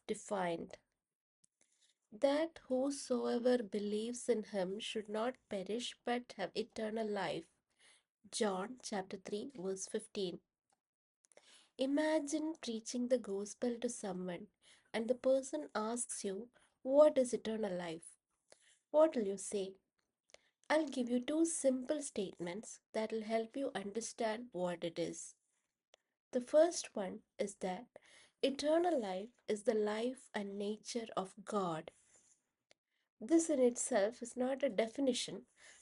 defined, that whosoever believes in him should not perish but have eternal life. John chapter 3 verse 15. Imagine preaching the gospel to someone and the person asks you, "What is eternal life?" What will you say? I'll give you two simple statements that will help you understand what it is. The first one is that eternal life is the life and nature of God. This in itself is not a definition,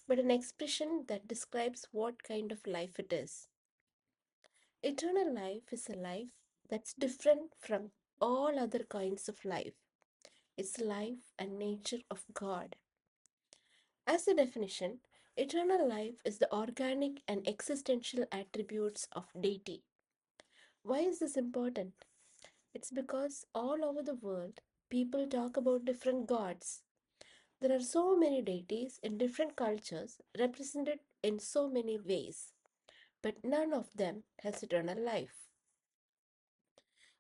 but an expression that describes what kind of life it is. Eternal life is a life that's different from all other kinds of life. It's life and nature of God. As a definition, eternal life is the organic and existential attributes of deity. Why is this important? It's because all over the world, people talk about different gods. There are so many deities in different cultures represented in so many ways, but none of them has eternal life.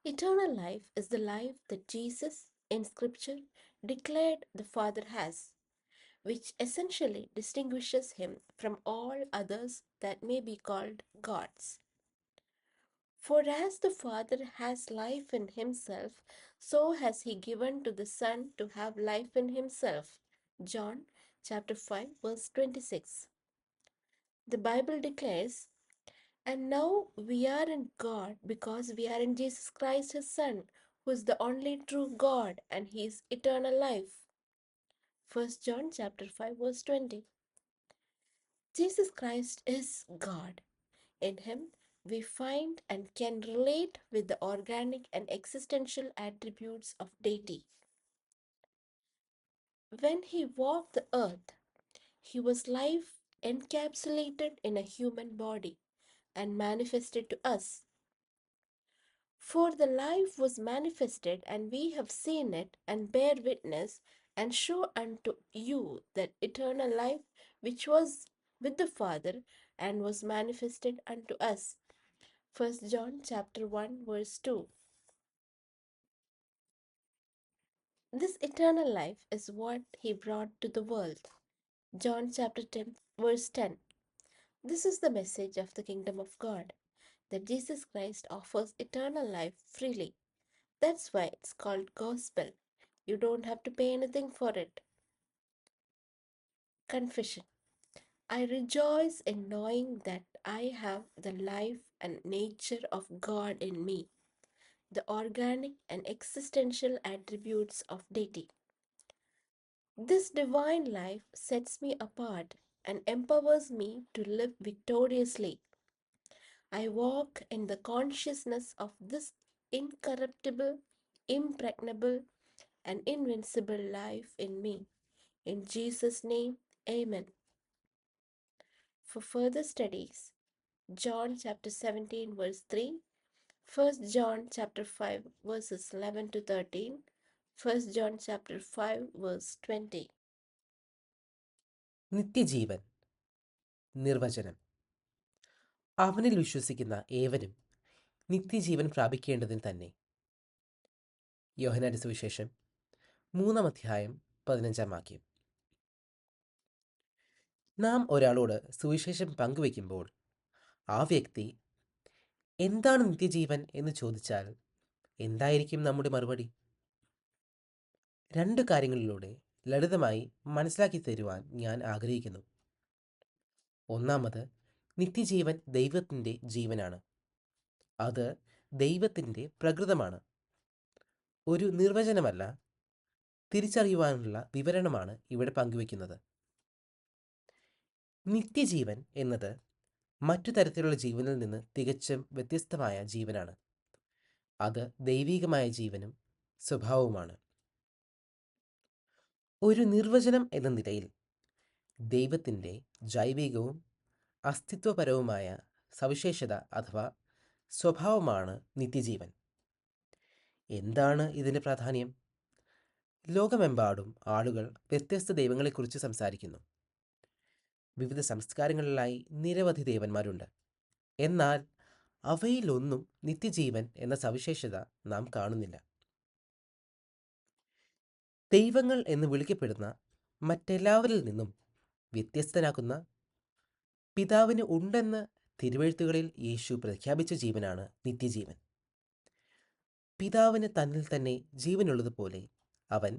Eternal life is the life that Jesus in Scripture declared the Father has, which essentially distinguishes him from all others that may be called gods. For as the Father has life in himself, so has he given to the Son to have life in himself. John chapter 5 verse 26. The Bible declares, "And now we are in God because we are in Jesus Christ his Son, who is the only true God and he is eternal life." 1 John chapter 5 verse 20. Jesus Christ is God. In him, we find and can relate with the organic and existential attributes of deity. When he walked the earth, he was life encapsulated in a human body and manifested to us. For the life was manifested, and we have seen it, and bear witness, and show unto you that eternal life which was with the Father and was manifested unto us. 1 John chapter 1 verse 2. This eternal life is what he brought to the world. John chapter 10 verse 10. This is the message of the kingdom of God, that Jesus Christ offers eternal life freely. That's why it's called gospel. You don't have to pay anything for it. Confession. I rejoice in knowing that I have the life and nature of God in me, the organic and existential attributes of deity. This divine life sets me apart and empowers me to live victoriously. I walk in the consciousness of this incorruptible, impregnable, and invincible life in me. In Jesus' name, Amen. For further studies, John chapter 17 verse 3, 1 John chapter 5 verses 11 to 13, 1 John chapter 5 verse 20. നിത്യജീവൻ. നിർവചനം: അവനിൽ വിശ്വസിക്കുന്ന ഏവനും നിത്യജീവൻ പ്രാപിക്കേണ്ടതിന് തന്നെ. യോഹന്നാന്റെ സുവിശേഷം 3-ാം അധ്യായം 15-ാം വാക്യം. നാം ഒരാളോട് സുവിശേഷം പങ്കുവയ്ക്കുമ്പോൾ ആ വ്യക്തി എന്താണ് നിത്യജീവൻ എന്ന് ചോദിച്ചാൽ എന്തായിരിക്കും നമ്മുടെ മറുപടി? 2 കാര്യങ്ങളിലൂടെ ലളിതമായി മനസ്സിലാക്കി തരുവാൻ ഞാൻ ആഗ്രഹിക്കുന്നു. ഒന്നാമത്, നിത്യജീവൻ ദൈവത്തിൻ്റെ ജീവനാണ്. അത് ദൈവത്തിൻ്റെ പ്രകൃതമാണ്. ഒരു നിർവചനമല്ല, തിരിച്ചറിയുവാനുള്ള വിവരണമാണ് ഇവിടെ പങ്കുവയ്ക്കുന്നത്. നിത്യജീവൻ എന്നത് മറ്റു തരത്തിലുള്ള ജീവനിൽ നിന്ന് തികച്ചും വ്യത്യസ്തമായ ജീവനാണ്. അത് ദൈവികമായ ജീവനും സ്വഭാവവുമാണ്. ഒരു നിർവചനം എന്ന നിലയിൽ ദൈവത്തിൻ്റെ ജൈവികവും അസ്തിത്വപരവുമായ സവിശേഷത അഥവാ സ്വഭാവമാണ് നിത്യജീവൻ. എന്താണ് ഇതിൻ്റെ പ്രാധാന്യം? ലോകമെമ്പാടും ആളുകൾ വ്യത്യസ്ത ദൈവങ്ങളെക്കുറിച്ച് സംസാരിക്കുന്നു. വിവിധ സംസ്കാരങ്ങളിലായി നിരവധി ദേവന്മാരുണ്ട്. എന്നാൽ അവയിലൊന്നും നിത്യജീവൻ എന്ന സവിശേഷത നാം കാണുന്നില്ല. ദൈവങ്ങൾ എന്ന് വിളിക്കപ്പെടുന്ന മറ്റെല്ലാവരിൽ നിന്നും വ്യത്യസ്തനാക്കുന്ന പിതാവിന് ഉണ്ടെന്ന് തിരുവെഴുത്തുകളിൽ യേശു പ്രഖ്യാപിച്ച ജീവനാണ് നിത്യജീവൻ. പിതാവിന് തന്നിൽ തന്നെ ജീവനുള്ളതുപോലെ അവൻ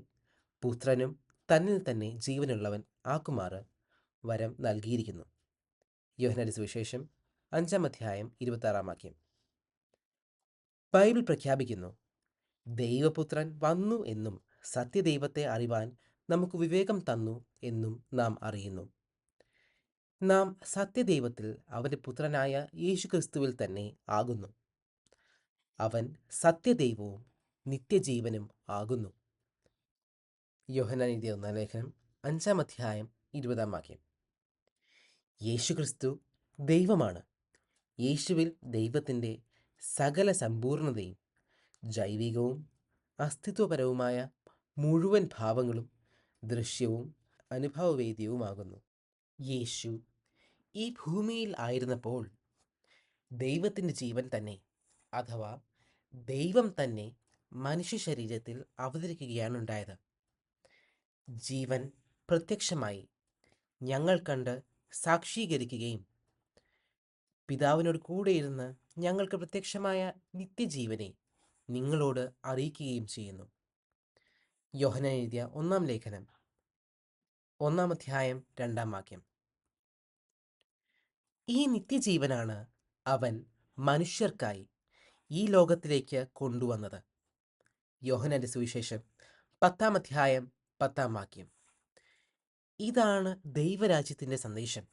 പുത്രനും തന്നിൽ തന്നെ ജീവനുള്ളവൻ ആക്കുമാറ് വരം നൽകിയിരിക്കുന്നു. യോഹന്നാന്റെ സുവിശേഷം 5-ാം അധ്യായം 26-ാം വാക്യം. ബൈബിൾ പ്രഖ്യാപിക്കുന്നു, ദൈവപുത്രൻ വന്നു എന്നും സത്യദൈവത്തെ അറിവാൻ നമുക്ക് വിവേകം തന്നു എന്നും നാം അറിയുന്നു. നാം സത്യദൈവത്തിൽ അവൻ്റെ പുത്രനായ യേശുക്രിസ്തുവിൽ തന്നെ ആകുന്നു. അവൻ സത്യദൈവവും നിത്യജീവനും ആകുന്നു. യോഹന്നാൻ എഴുതിയ 1-ാം ലേഖനം 5-ാം അധ്യായം 20-ാം വാക്യം. യേശുക്രിസ്തു ദൈവമാണ്. യേശുവിൽ ദൈവത്തിൻ്റെ സകല സമ്പൂർണതയും ജൈവികവും അസ്തിത്വപരവുമായ മുഴുവൻ ഭാവങ്ങളും ദൃശ്യവും അനുഭവവേദ്യവുമാകുന്നു. യേശു ഈ ഭൂമിയിൽ ആയിരുന്നപ്പോൾ ദൈവത്തിൻ്റെ ജീവൻ തന്നെ, അഥവാ ദൈവം തന്നെ മനുഷ്യ ശരീരത്തിൽ അവതരിക്കുകയാണ് ഉണ്ടായത്. ജീവൻ പ്രത്യക്ഷമായി ഞങ്ങൾ കണ്ട് സാക്ഷീകരിക്കുകയും പിതാവിനോട് കൂടെയിരുന്ന് ഞങ്ങൾക്ക് പ്രത്യക്ഷമായ നിത്യജീവനെ നിങ്ങളോട് അറിയിക്കുകയും ചെയ്യുന്നു. യോഹന്നാൻ എഴുതിയ 1-ാം ലേഖനം 1-ാം അധ്യായം 2-ാം വാക്യം. ഈ നിത്യജീവനാണ് അവൻ മനുഷ്യർക്കായി ഈ ലോകത്തിലേക്ക് കൊണ്ടുവന്നത്. യോഹന്നാന്റെ സുവിശേഷം 10-ാം അധ്യായം 10-ാം വാക്യം. ഇതാണ് ദൈവരാജ്യത്തിൻ്റെ സന്ദേശം.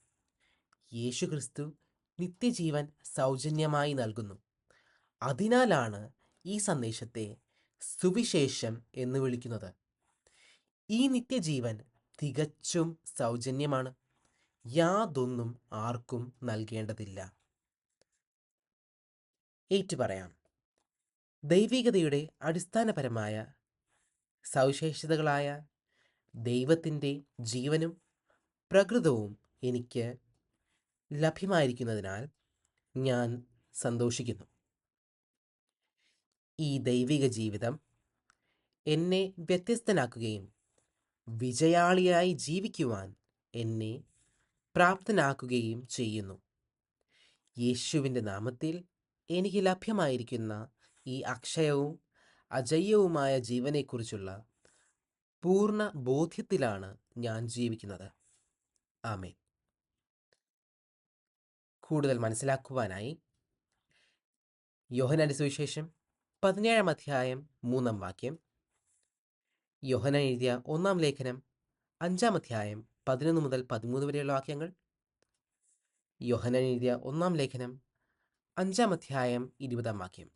യേശുക്രിസ്തു നിത്യജീവൻ സൗജന്യമായി നൽകുന്നു. അതിനാലാണ് ഈ സന്ദേശത്തെ സുവിശേഷം എന്ന് വിളിക്കുന്നത്. ഈ നിത്യജീവൻ തികച്ചും സൗജന്യമാണ്. യാതൊന്നും ആർക്കും നൽകേണ്ടതില്ല. ഏറ്റുപറയാം, ദൈവികതയുടെ അടിസ്ഥാനപരമായ സവിശേഷതകളായ ദൈവത്തിൻ്റെ ജീവനും പ്രകൃതവും എനിക്ക് ലഭ്യമായിരിക്കുന്നതിനാൽ ഞാൻ സന്തോഷിക്കുന്നു. ഈ ദൈവിക ജീവിതം എന്നെ വ്യത്യസ്തനാക്കുകയും വിജയാളിയായി ജീവിക്കുവാൻ എന്നെ പ്രാപ്തനാക്കുകയും ചെയ്യുന്നു. യേശുവിൻ്റെ നാമത്തിൽ എനിക്ക് ലഭ്യമായിരിക്കുന്ന ഈ അക്ഷയവും അജയ്യവുമായ ജീവനെക്കുറിച്ചുള്ള പൂർണ്ണ ബോധ്യത്തിലാണ് ഞാൻ ജീവിക്കുന്നത്. ആമേൻ. കൂടുതൽ മനസ്സിലാക്കുവാനായി യോഹന്നാന്റെ സുവിശേഷം 17-ാം അധ്യായം 3-ാം വാക്യം, യോഹന്നാൻ എഴുതിയ 1-ാം ലേഖനം 5-ാം അധ്യായം 11 മുതൽ 13 വരെയുള്ള വാക്യങ്ങൾ, യോഹന്നാൻ എഴുതിയ 1-ാം ലേഖനം 5-ാം അധ്യായം 20-ാം വാക്യം.